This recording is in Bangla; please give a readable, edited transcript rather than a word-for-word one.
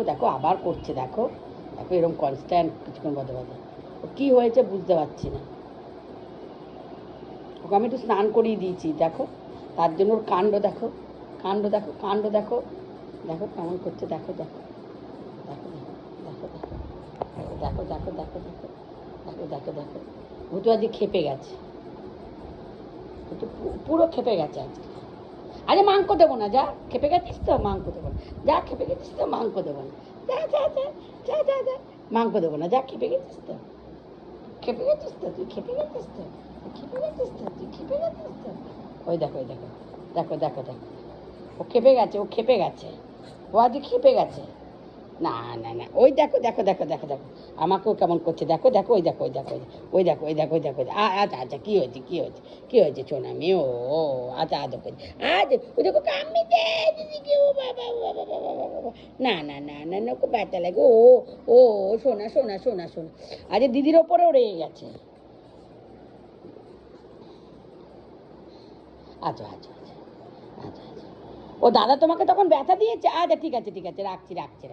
দেখো আবার করছে, দেখো দেখো এরকম কনস্ট্যান্ট কিছুক্ষণ বাদে বাদে। ও কী হয়েছে বুঝতে পারছি না। ওকে আমি একটু স্নান করিয়ে দিয়েছি, দেখো তার জন্য ওর কাণ্ড দেখো, কাণ্ড দেখো, কাণ্ড দেখো, দেখো কেমন করছে, দেখো দেখো দেখো দেখো দেখো দেখো দেখো দেখো দেখো দেখো দেখো। ও তো আজকে খেপে গেছে, ও তো পুরো খেপে গেছে আজকে। আরে মাংস দেবো না, যা খেপে গেছিস তো মাংস দেবো না, যা খেপে গেছিস তো মাংস দেবো না, যা যা যা যা যা যা মাংস দেবো না, যা খেপে গেছিস তো, খেপে গেছিস তো, তুই খেপে গেছিস তো, তুই খেপে গেছিস তো, তুই খেপে গেছিস তো। ওই দেখো ওই দেখো দেখো দেখো দেখো, ও খেপে গেছে, ও খেপে গেছে, ও আজকে খেপে গেছে। না না না, ওই দেখো দেখো দেখো দেখো দেখো আমাকেও কেমন করছে, দেখো দেখো ওই দেখো ওই দেখো ওই দেখো ওই দেখো ওই দেখো আচ্ছা আচ্ছা কী হয়েছে কী হয়েছে কী হয়েছে সোনামি, ও আচ্ছা আচ্ছা করছে, আচ্ছা ওই দেখো কামিতে কেউ, বাবা বাবা বাবা বাবা, না না না না না ওকে ব্যথা লাগে, ও ও শোনা শোনা শোনা শোনা, আজ দিদির ওপরেও রেগে গেছে। আচ্ছা আচ্ছা আচ্ছা আচ্ছা আচ্ছা, ও দাদা তোমাকে তখন ব্যথা দিয়েছে, আচ্ছা ঠিক আছে রাখছি রাখছি।